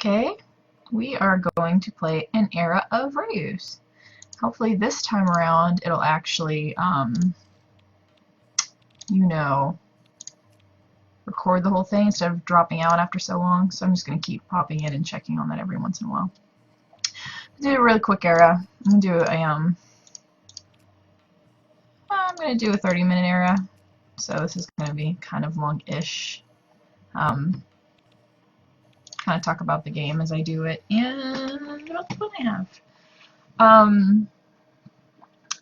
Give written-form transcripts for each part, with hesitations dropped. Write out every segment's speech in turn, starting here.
Okay, we are going to play an era of Reus. Hopefully this time around it'll actually, record the whole thing instead of dropping out after so long. So I'm just going to keep popping in and checking on that every once in a while. Do a really quick era. I'm going to do a 30-minute era. So this is going to be kind of long-ish. Kind of talk about the game as I do it and about the fun I have.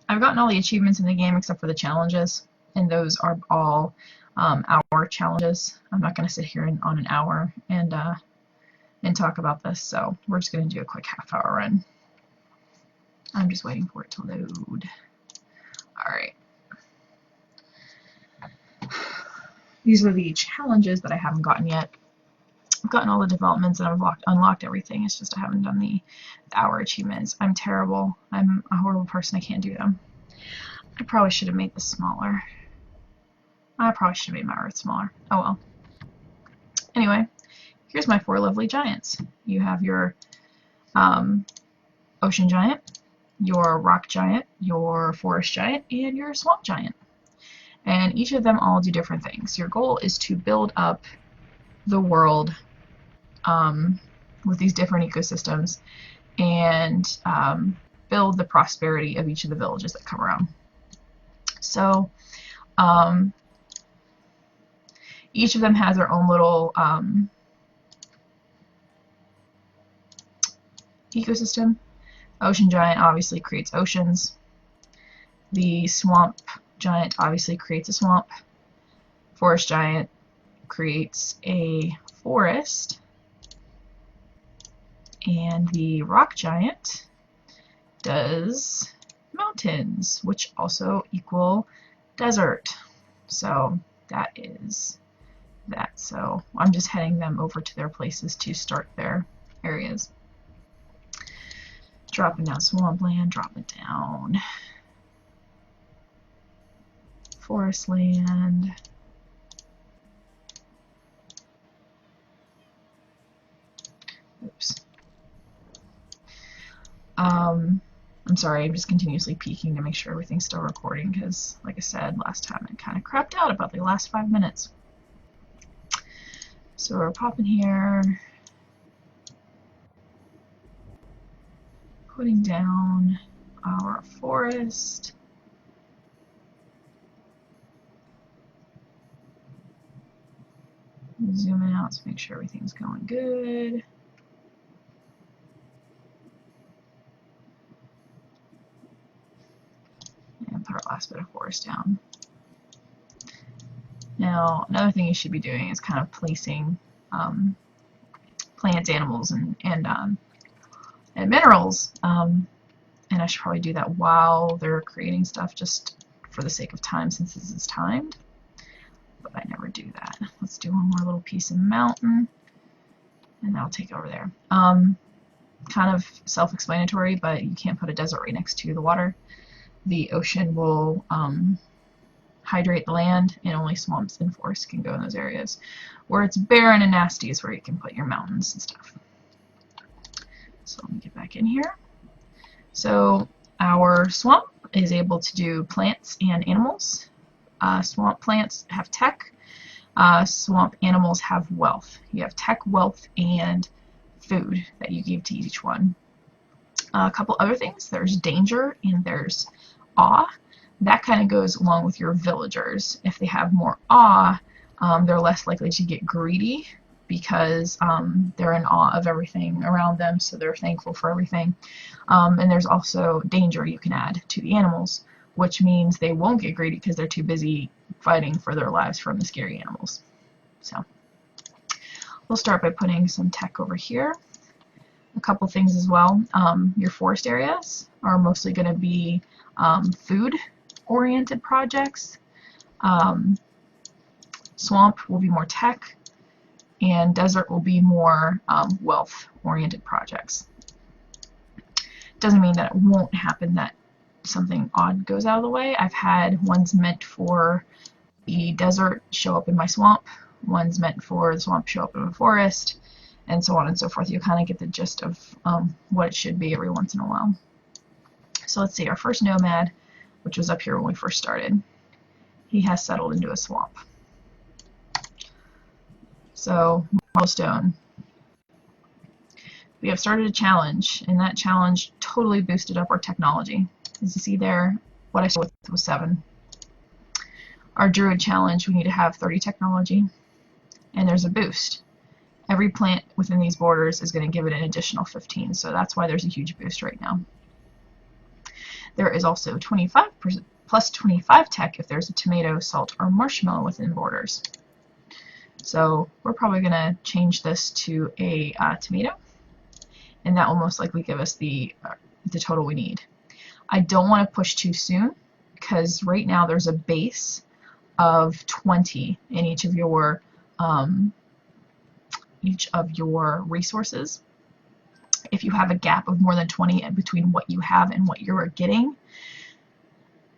I've gotten all the achievements in the game except for the challenges, and those are all hour challenges. I'm not going to sit here on an hour and talk about this, so we're just going to do a quick half-hour run. I'm just waiting for it to load. Alright. These are the challenges that I haven't gotten yet. I've gotten all the developments and I've unlocked everything. It's just I haven't done the hour achievements. I'm terrible. I'm a horrible person. I can't do them. I probably should have made this smaller. I probably should have made my Earth smaller. Oh well. Anyway, here's my 4 lovely giants. You have your ocean giant, your rock giant, your forest giant, and your swamp giant. And each of them all do different things. Your goal is to build up the world with these different ecosystems and build the prosperity of each of the villages that come around. So each of them has their own little ecosystem. Ocean giant obviously creates oceans. The swamp giant obviously creates a swamp. Forest giant creates a forest, and the rock giant does mountains, which also equal desert. So that is that. So I'm just heading them over to their places to start their areas. Dropping down swampland, dropping down forest land. Oops. I'm sorry, I'm just continuously peeking to make sure everything's still recording because, like I said, last time it kind of crapped out about the last 5 minutes. So we're popping here, putting down our forest. Zooming out to make sure everything's going good. And put our last bit of forest down. Now, another thing you should be doing is kind of placing plants, animals, and minerals. And I should probably do that while they're creating stuff, just for the sake of time, since this is timed. But I never do that. Let's do one more little piece of mountain, and that'll take over there. Kind of self-explanatory, but you can't put a desert right next to the water. The ocean will hydrate the land, and only swamps and forests can go in those areas. Where it's barren and nasty is where you can put your mountains and stuff. So let me get back in here. So our swamp is able to do plants and animals. Swamp plants have tech. Swamp animals have wealth. You have tech, wealth, and food that you give to each one. A couple other things. There's danger and there's awe. That kind of goes along with your villagers. If they have more awe, they're less likely to get greedy because they're in awe of everything around them, so they're thankful for everything. And there's also danger you can add to the animals, which means they won't get greedy because they're too busy fighting for their lives from the scary animals. So we'll start by putting some tech over here. A couple things as well. Your forest areas are mostly going to be food-oriented projects. Swamp will be more tech, and desert will be more wealth-oriented projects. Doesn't mean that it won't happen that something odd goes out of the way. I've had ones meant for the desert show up in my swamp, ones meant for the swamp show up in the forest, and so on and so forth. You kind of get the gist of what it should be every once in a while. So let's see, our first nomad, which was up here when we first started, he has settled into a swamp. So, milestone. We have started a challenge, and that challenge totally boosted up our technology. As you see there, what I started with was 7. Our Druid challenge, we need to have 30 technology, and there's a boost. Every plant within these borders is going to give it an additional 15, so that's why there's a huge boost right now. There is also 25% plus 25 tech if there's a tomato, salt, or marshmallow within borders. So we're probably going to change this to a tomato, and that will most likely give us the total we need. I don't want to push too soon, because right now there's a base of 20 in each of your resources. If you have a gap of more than 20 between what you have and what you're getting,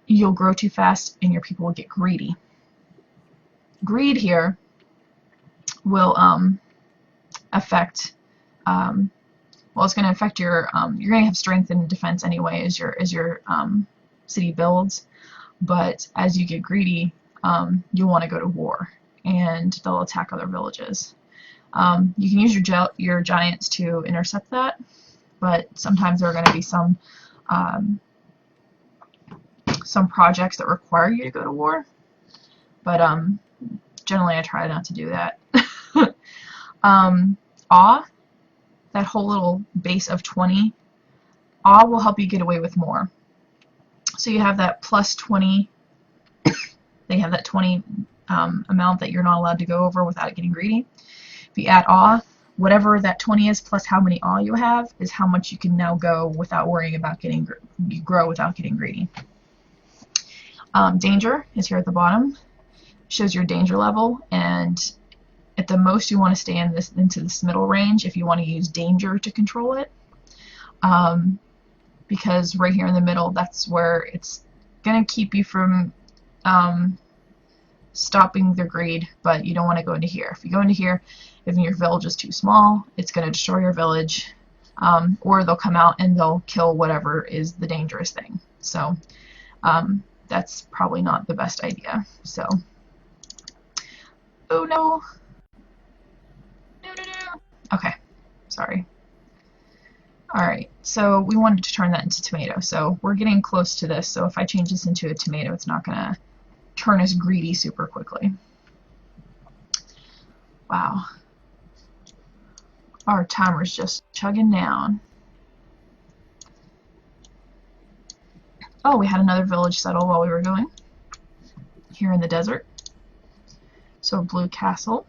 you'll grow too fast and your people will get greedy. Greed here will affect, well, it's going to affect your, you're going to have strength and defense anyway as your city builds, but as you get greedy, you'll want to go to war, and they'll attack other villages. You can use your giants to intercept that, but sometimes there are going to be some projects that require you to go to war, but generally I try not to do that. Awe, that whole little base of 20, Awe will help you get away with more. So you have that plus 20, they have that 20 amount that you're not allowed to go over without getting greedy. If you add Awe, whatever that 20 is plus how many Awe you have is how much you can now go without worrying about you grow without getting greedy. Danger is here at the bottom, shows your danger level, and at the most you want to stay into this middle range if you want to use danger to control it, because right here in the middle, that's where it's going to keep you from stopping their greed, but you don't want to go into here. If you go into here, if your village is too small, it's going to destroy your village, or they'll come out and they'll kill whatever is the dangerous thing. So that's probably not the best idea. So, oh no. Okay, sorry. Alright, so we wanted to turn that into tomato, so we're getting close to this, so if I change this into a tomato, it's not going to turn us greedy super quickly. Wow. Our timer's just chugging down. Oh, we had another village settle while we were going, here in the desert. So blue castle.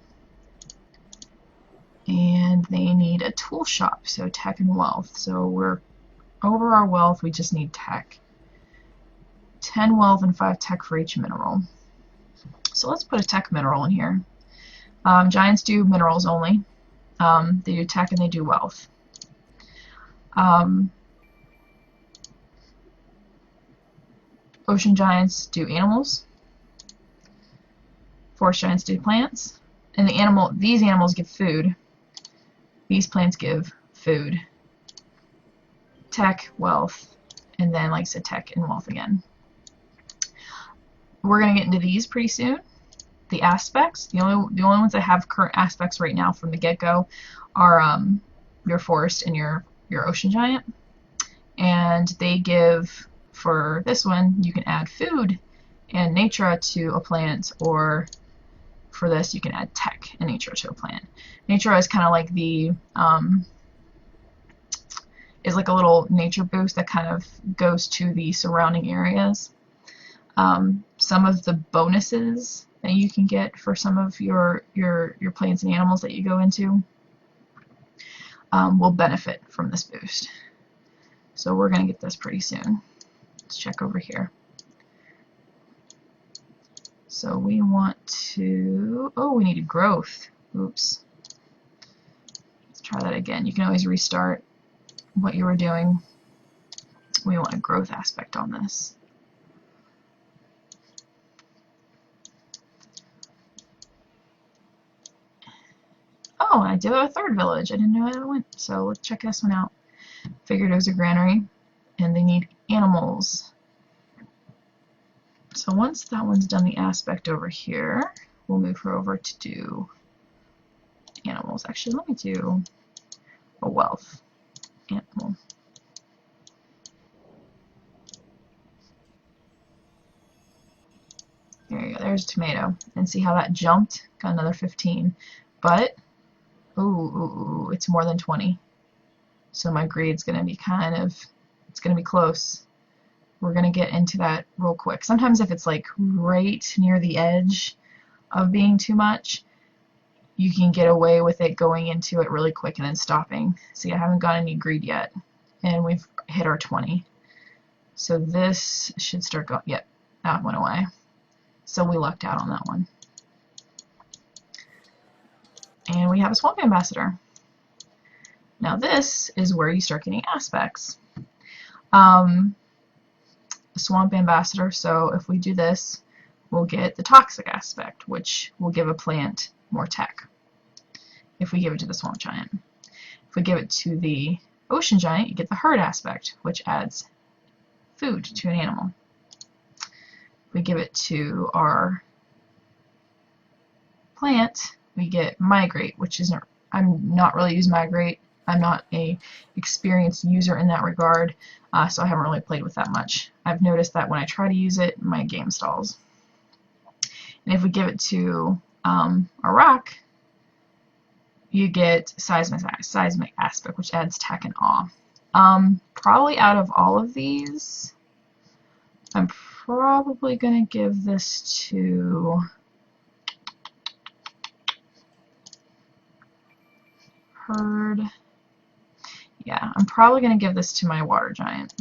And they need a tool shop, so tech and wealth. So we're over our wealth, we just need tech. 10 wealth and 5 tech for each mineral. So let's put a tech mineral in here. Giants do minerals only. They do tech and they do wealth. Ocean giants do animals. Forest giants do plants. And these animals give food. These plants give food, tech, wealth, and then, like I said, tech and wealth again. We're going to get into these pretty soon. The aspects, the only ones that have current aspects right now from the get-go are your forest and your ocean giant. And they give, for this one, you can add food and nature to a plant, or for this you can add tech and nature to a plant. Nature is kind of like the is like a little nature boost that kind of goes to the surrounding areas. Some of the bonuses that you can get for some of your plants and animals that you go into will benefit from this boost. So we're going to get this pretty soon. Let's check over here. So we want to, oh, we needed growth. Oops. Let's try that again. You can always restart what you were doing. We want a growth aspect on this. Oh, and I do have a third village. I didn't know how it went. So let's check this one out. Figured it was a granary, and they need animals. So once that one's done the aspect over here, we'll move her over to do animals. Actually, let me do a wealth animal. There you go, there's a tomato. And see how that jumped? Got another 15. But, ooh, it's more than 20. So my greed's going to be it's going to be close. We're going to get into that real quick. Sometimes if it's like right near the edge of being too much, you can get away with it going into it really quick and then stopping. See, I haven't got any greed yet, and we've hit our 20. So this should start going, yep, that went away. So we lucked out on that one. And we have a swamp ambassador. Now this is where you start getting aspects. Swamp ambassador, so if we do this, we'll get the toxic aspect, which will give a plant more tech if we give it to the swamp giant. If we give it to the ocean giant, you get the herd aspect, which adds food to an animal. If we give it to our plant, we get migrate, which isn't, I'm not really using migrate. I'm not a experienced user in that regard, so I haven't really played with that much. I've noticed that when I try to use it, my game stalls. And if we give it to a rock, you get seismic aspect, which adds tech and awe. Probably out of all of these, I'm probably going to give this to herd. Yeah, I'm probably going to give this to my water giant.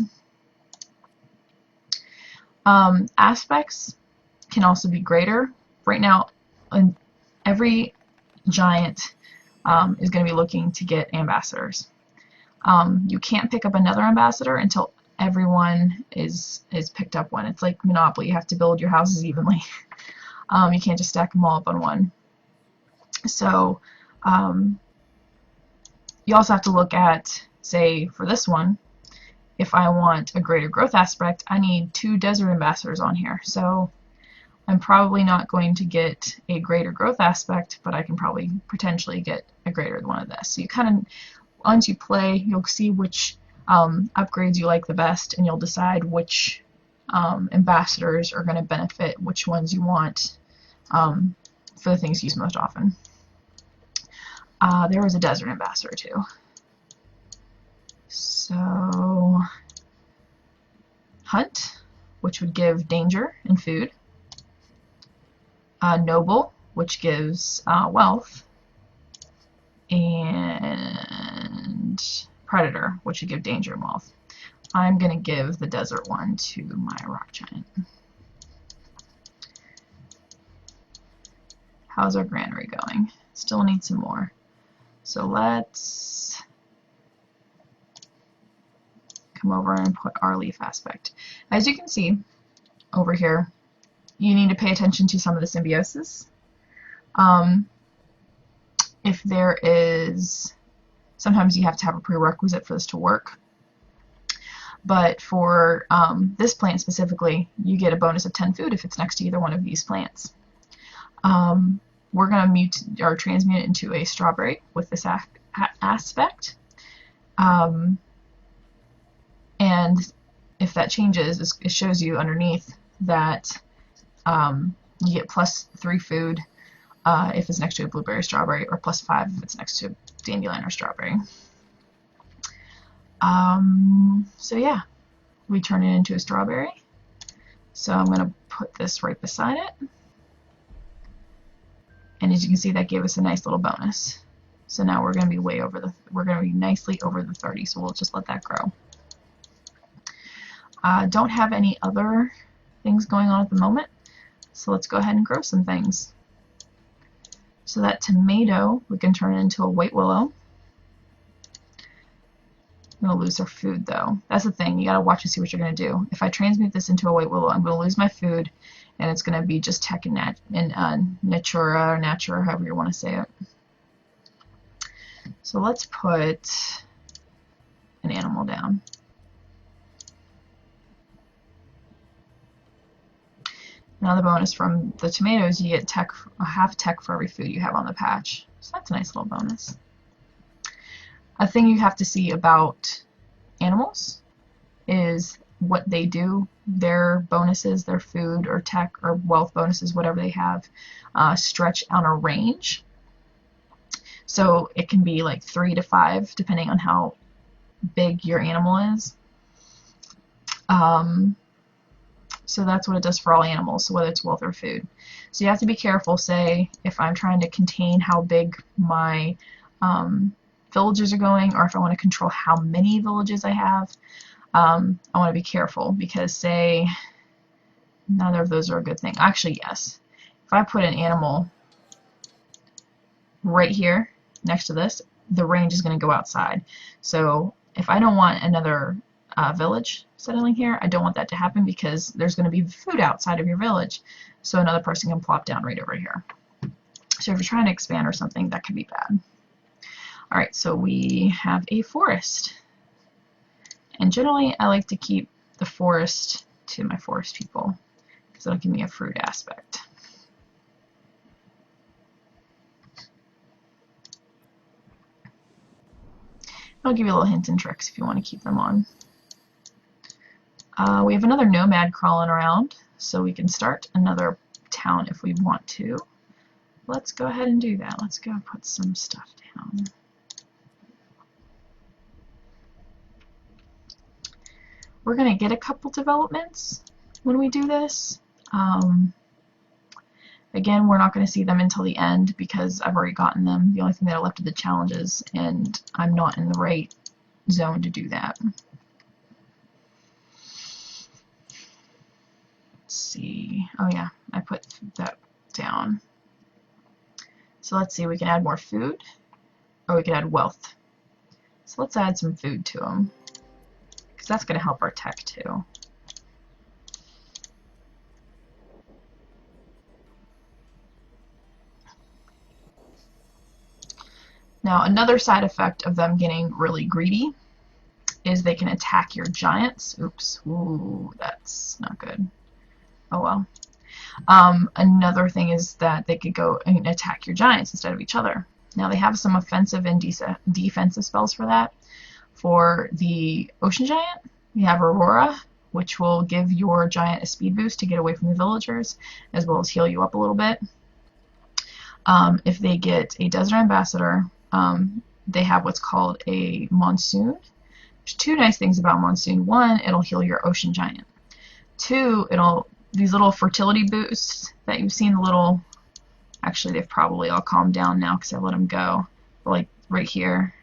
Aspects can also be greater. Right now, every giant is going to be looking to get ambassadors. You can't pick up another ambassador until everyone is picked up one. It's like Monopoly. You have to build your houses evenly. You can't just stack them all up on one. So you also have to look at, say, for this one, if I want a greater growth aspect, I need 2 desert ambassadors on here. So I'm probably not going to get a greater growth aspect, but I can probably potentially get a greater one of this. So you kind of, once you play, you'll see which upgrades you like the best, and you'll decide which ambassadors are going to benefit, which ones you want for the things used most often. There was a desert ambassador too. So, hunt, which would give danger and food. Noble, which gives wealth. And predator, which would give danger and wealth. I'm going to give the desert one to my rock giant. How's our granary going? Still need some more. So let's come over and put our leaf aspect. As you can see over here, you need to pay attention to some of the symbiosis. If there is, sometimes you have to have a prerequisite for this to work. But for this plant specifically, you get a bonus of 10 food if it's next to either one of these plants. We're going to mute or transmute it into a strawberry with this aspect. And if that changes, it shows you underneath that you get +3 food if it's next to a blueberry strawberry, or +5 if it's next to a dandelion or strawberry. So yeah, we turn it into a strawberry. So I'm going to put this right beside it. And as you can see, that gave us a nice little bonus. So now we're going to be we're going to be nicely over the 30, so we'll just let that grow. Don't have any other things going on at the moment, so let's go ahead and grow some things. So that tomato, we can turn it into a white willow. I'm going to lose our food though. That's the thing, you got to watch and see what you're going to do. If I transmute this into a white willow, I'm going to lose my food, and it's going to be just tech and natura, or natura, however you want to say it. So let's put an animal down. Now the bonus from the tomatoes, you get tech, a half tech for every food you have on the patch. So that's a nice little bonus. A thing you have to see about animals is what they do. Their bonuses, their food or tech or wealth bonuses, whatever they have, stretch on a range. So it can be like 3 to 5 depending on how big your animal is. So that's what it does for all animals, so whether it's wealth or food. So you have to be careful, say, if I'm trying to contain how big my villages are going, or if I want to control how many villages I have, I want to be careful because, say, neither of those are a good thing. Actually, yes. If I put an animal right here next to this, the range is going to go outside. So if I don't want another village settling here, I don't want that to happen because there's going to be food outside of your village. So another person can plop down right over here. So if you're trying to expand or something, that could be bad. Alright, so we have a forest. And generally, I like to keep the forest to my forest people because it'll give me a fruit aspect. I'll give you a little hint and tricks if you want to keep them on. We have another nomad crawling around, so we can start another town if we want to. Let's go ahead and do that. Let's go put some stuff down. We're going to get a couple developments when we do this. Again, we're not going to see them until the end because I've already gotten them. The only thing that are left are the challenges, and I'm not in the right zone to do that. Let's see. Oh yeah, I put that down. So let's see, we can add more food, or we can add wealth. So let's add some food to them, because that's going to help our tech too. Now, another side effect of them getting really greedy is they can attack your giants. Oops, ooh, that's not good. Oh well. Another thing is that they could go and attack your giants instead of each other. Now, they have some offensive and defensive spells for that. For the ocean giant, you have Aurora, which will give your giant a speed boost to get away from the villagers, as well as heal you up a little bit. If they get a desert ambassador, they have what's called a monsoon. There's two nice things about monsoon. One, it'll heal your ocean giant. Two, these little fertility boosts that you've seen, the little, actually they've probably all calmed down now because I let them go. But like right here,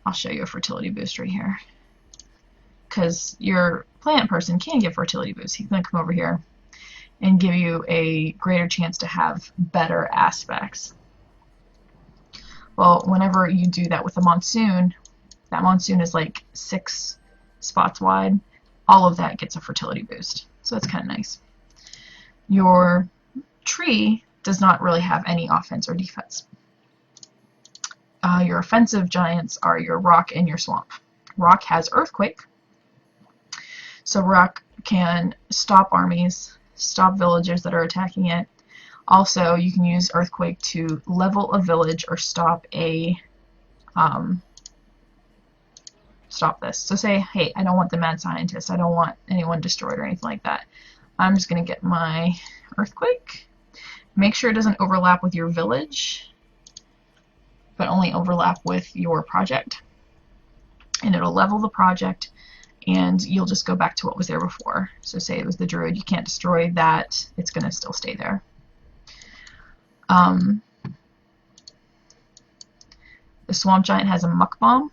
I'll show you a fertility boost right here. Because your plant person can get fertility boosts. He's going to come over here and give you a greater chance to have better aspects. Well, whenever you do that with a monsoon, that monsoon is like 6 spots wide. All of that gets a fertility boost. So that's kind of nice. Your tree does not really have any offense or defense. Your offensive giants are your rock and your swamp. Rock has earthquake. So rock can stop armies, stop villagers that are attacking it. Also, you can use earthquake to level a village or stop a stop this. So say, hey, I don't want the mad scientist. I don't want anyone destroyed or anything like that. I'm just going to get my earthquake. Make sure it doesn't overlap with your village, but only overlap with your project. And it'll level the project, and you'll just go back to what was there before. So say it was the druid, you can't destroy that. It's going to still stay there. The swamp giant has a muck bomb.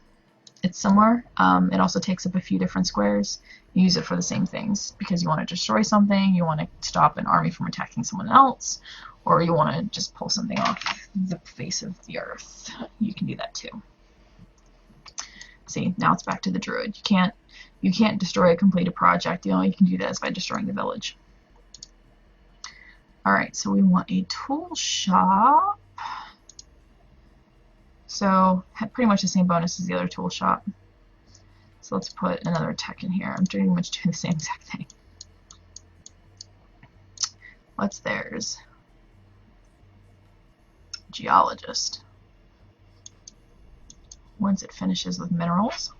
It's somewhere. It also takes up a few different squares. You use it for the same things because you want to destroy something, you want to stop an army from attacking someone else, or you want to just pull something off the face of the earth. You can do that too. See, now it's back to the druid. You can't destroy a completed project. The only way you can do that is by destroying the village. Alright, so we want a tool shop. So had pretty much the same bonus as the other tool shop. So let's put another tech in here. I'm pretty much doing the same exact thing. What's theirs? Geologist. Once it finishes with minerals.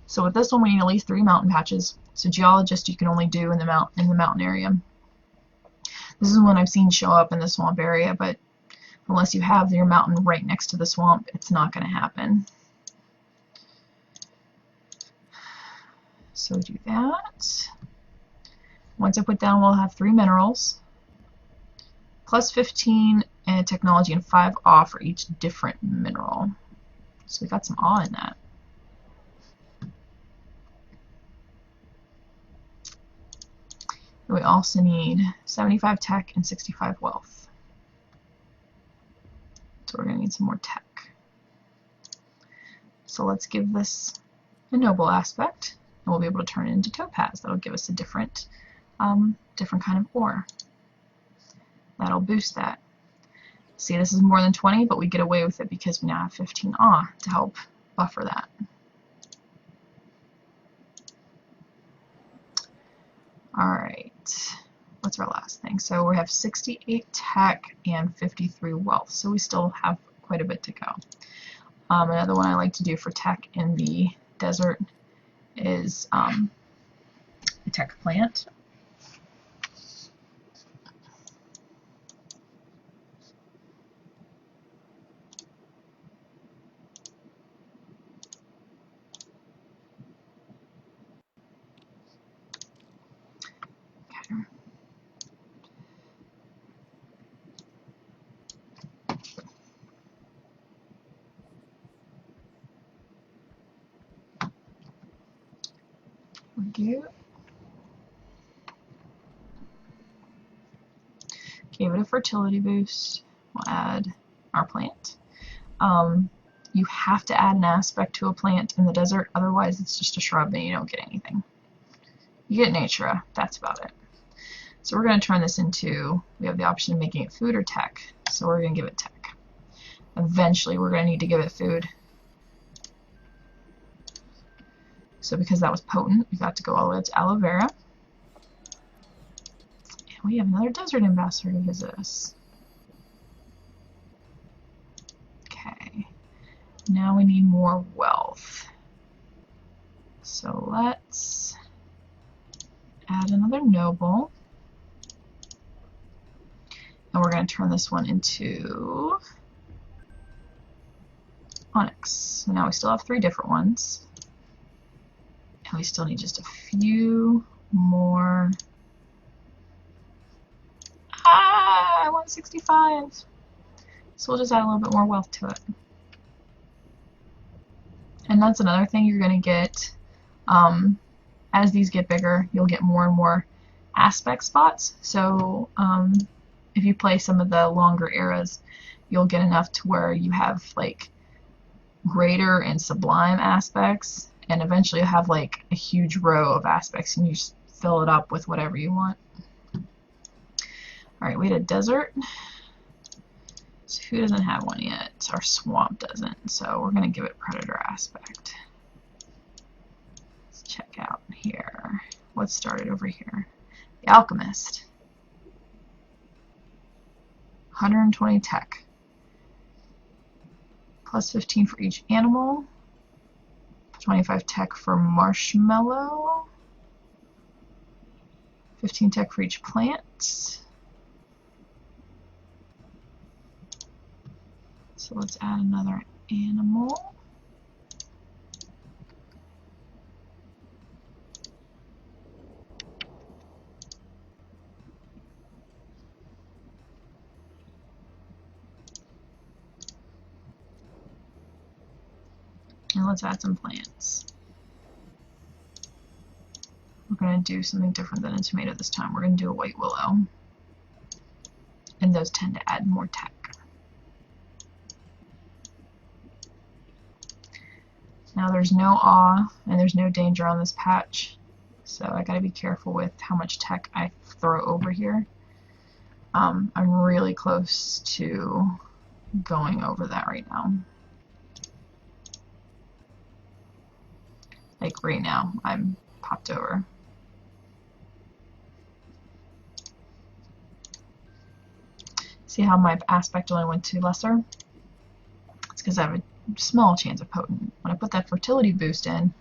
So with this one, we need at least 3 mountain patches. So geologist you can only do in the mountain area. This is one I've seen show up in the swamp area, but unless you have your mountain right next to the swamp, it's not going to happen. So do that. Once I put down, we'll have 3 minerals, plus 15 and technology and 5 awe for each different mineral. So we got some awe in that. We also need 75 tech and 65 wealth. So we're going to need some more tech. So let's give this a noble aspect, and we'll be able to turn it into topaz. That'll give us a different kind of ore. That'll boost that. See, this is more than 20, but we get away with it because we now have 15 awe to help buffer that. Alright, what's our last thing? So we have 68 tech and 53 wealth, so we still have quite a bit to go. Another one I like to do for tech in the desert is a tech plant. Gave it a fertility boost. We'll add our plant. You have to add an aspect to a plant in the desert, otherwise it's just a shrub and you don't get anything. You get natura, that's about it. So we're going to turn this into, we have the option of making it food or tech, so we're going to give it tech. Eventually we're going to need to give it food. So because that was potent, we got to go all the way to aloe vera. And we have another desert ambassador to visit us. Okay, now we need more wealth. So let's add another noble. And we're going to turn this one into onyx. So now we still have 3 different ones. And we still need just a few more. I want 65. So we'll just add a little bit more wealth to it. And that's another thing you're going to get. As these get bigger, you'll get more and more aspect spots. So if you play some of the longer eras, you'll get enough to where you have like greater and sublime aspects, and eventually you'll have like a huge row of aspects and you just fill it up with whatever you want. Alright, we had a desert. So who doesn't have one yet? Our swamp doesn't, so we're going to give it predator aspect. Let's check out here. What started over here? The alchemist. 120 tech. Plus 15 for each animal. 25 tech for marshmallow. 15 tech for each plant. So let's add another animal. And let's add some plants. We're going to do something different than a tomato this time. We're going to do a white willow. And those tend to add more tech. Now there's no awe and there's no danger on this patch, so I gotta be careful with how much tech I throw over here. I'm really close to going over that right now. Like right now, I'm popped over. See how my aspect only went to lesser? It's because I have a small chance of potent. When I put that fertility boost in,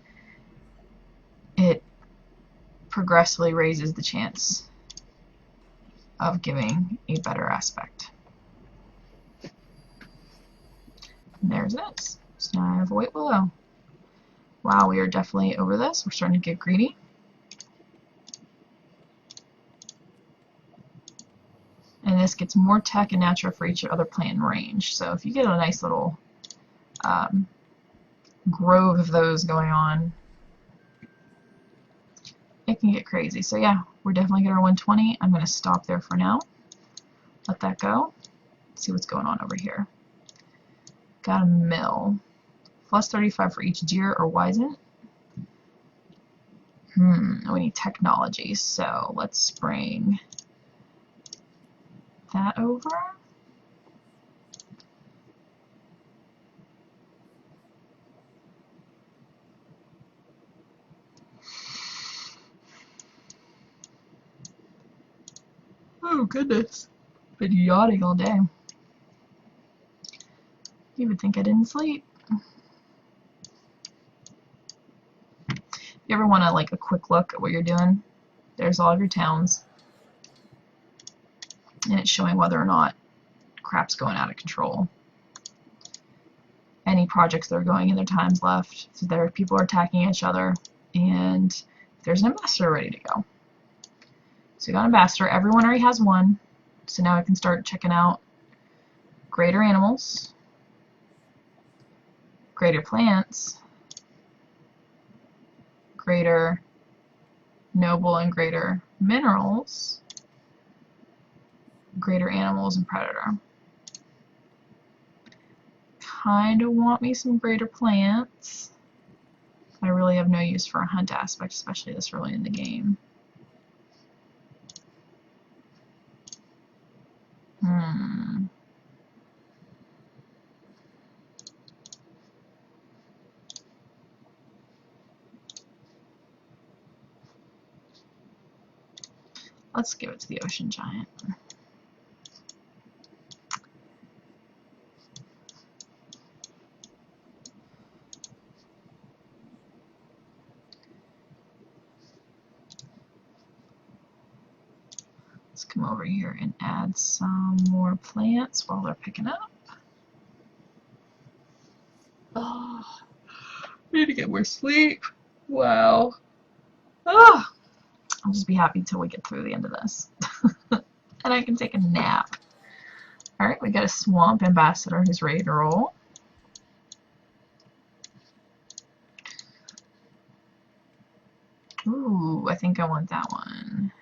it progressively raises the chance of giving a better aspect. And there's it. So now I have a white willow. Wow, we are definitely over this. We're starting to get greedy. And this gets more tech and natural for each other plant in range. So if you get a nice little grove of those going on, it can get crazy. So yeah, we're definitely getting our 120. I'm going to stop there for now. Let that go. See what's going on over here. Got a mill. Plus 35 for each deer or wisent. We need technology. So let's bring that over. Oh goodness. Been yawning all day. You would think I didn't sleep. You ever want to like a quick look at what you're doing? There's all of your towns. And it's showing whether or not crap's going out of control. Any projects that are going in their times left. So there people are attacking each other. And there's an ambassador ready to go. So you got an ambassador. Everyone already has one. So now I can start checking out greater animals, greater plants, greater noble and greater minerals, greater animals and predator. Kind of want me some greater plants. I really have no use for a hunt aspect, especially this early in the game. Let's give it to the ocean giant. Let's come over here and add some more plants while they're picking up. Oh, I need to get more sleep. Wow. Oh, I'll just be happy till we get through the end of this. And I can take a nap. Alright, we got a swamp ambassador who's ready to roll. Ooh, I think I want that one.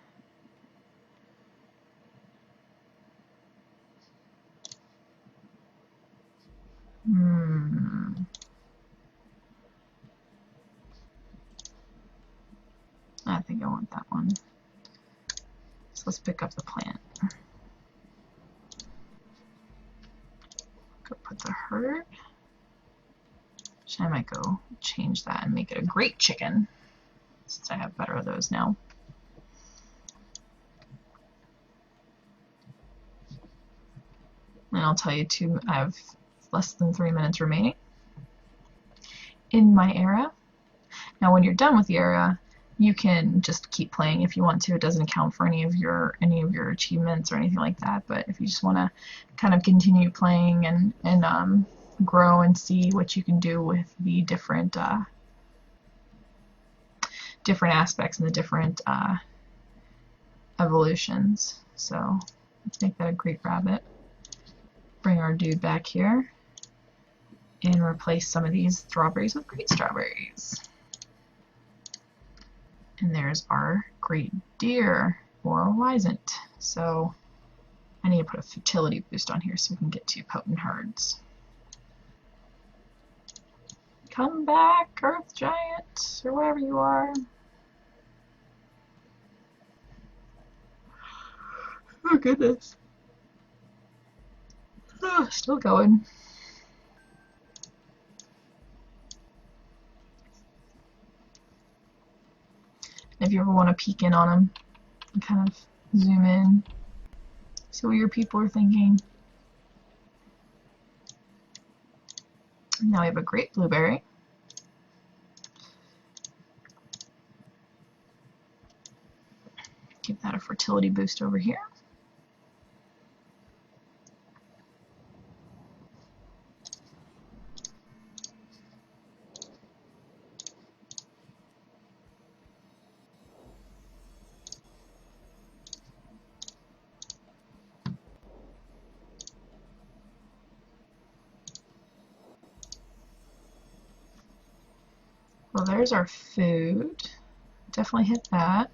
I think I want that one. So let's pick up the plant. Go put the herd. Actually, I might go change that and make it a great chicken, since I have better of those now. And I'll tell you too, I have less than 3 minutes remaining in my era. Now when you're done with the era, you can just keep playing if you want to. It doesn't count for any of your achievements or anything like that. But if you just want to kind of continue playing and grow and see what you can do with the different aspects and the different evolutions. So let's make that a great rabbit. Bring our dude back here and replace some of these strawberries with great strawberries. And there's our great deer or wisent. So I need to put a fertility boost on here so we can get 2 potent herds. Come back, Earth Giant, or wherever you are. Oh goodness. Oh, still going. If you ever want to peek in on them and kind of zoom in, see what your people are thinking. Now we have a great blueberry. Give that a fertility boost over here. Well, there's our food. Definitely hit that.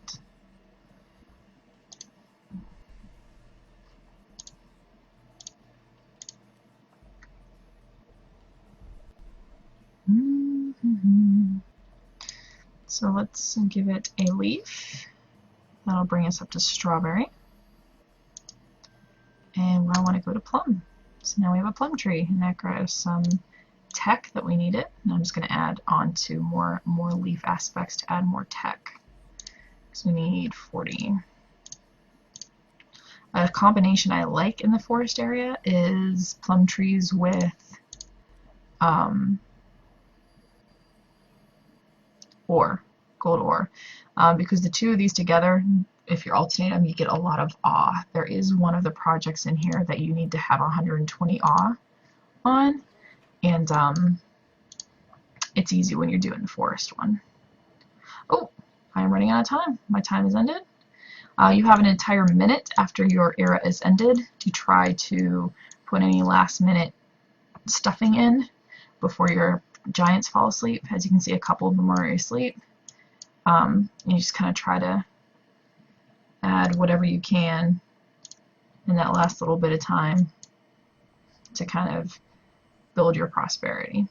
So let's give it a leaf. That'll bring us up to strawberry. And I want to go to plum. So now we have a plum tree, and that got us some tech that we needed. And I'm just going to add on to more leaf aspects to add more tech. So we need 40. A combination I like in the forest area is plum trees with ore, gold ore, because the two of these together, if you're alternating them, you get a lot of awe. There is one of the projects in here that you need to have 120 awe on, and it's easy when you're doing the forest one. Oh, I'm running out of time. My time is ended. You have an entire minute after your era is ended to try to put any last minute stuffing in before your giants fall asleep. As you can see, a couple of them are already asleep. You just kind of try to add whatever you can in that last little bit of time to kind of build your prosperity.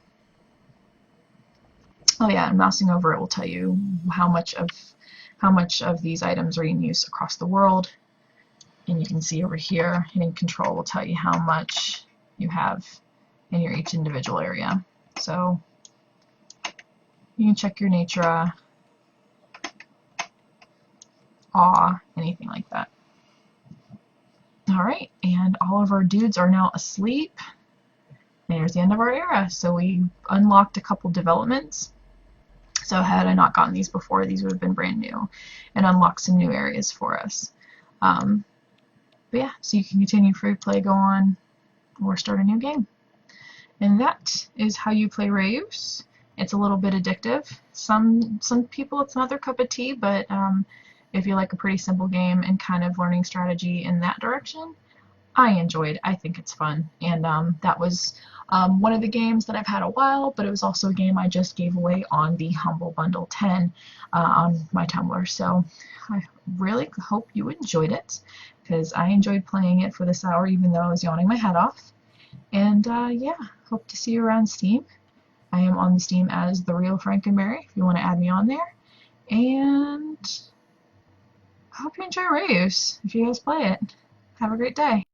Oh yeah, and mousing over it will tell you how much of these items are in use across the world. And you can see over here, hitting control will tell you how much you have in your each individual area. So you can check your nature, awe, anything like that. Alright, and all of our dudes are now asleep. There's the end of our era. So we unlocked a couple developments. So had I not gotten these before, these would have been brand new and unlocked some new areas for us. But yeah, so you can continue free play, go on, or start a new game. And that is how you play Reus. It's a little bit addictive. Some people, it's not their cup of tea, but if you like a pretty simple game and kind of learning strategy in that direction, I enjoyed. I think it's fun. And that was one of the games that I've had a while, but it was also a game I just gave away on the Humble Bundle 10 on my Tumblr. So I really hope you enjoyed it, because I enjoyed playing it for this hour, even though I was yawning my head off. And yeah, hope to see you around Steam. I am on the Steam as The Real Frankenberry, if you want to add me on there. And I hope you enjoy Reus, if you guys play it. Have a great day.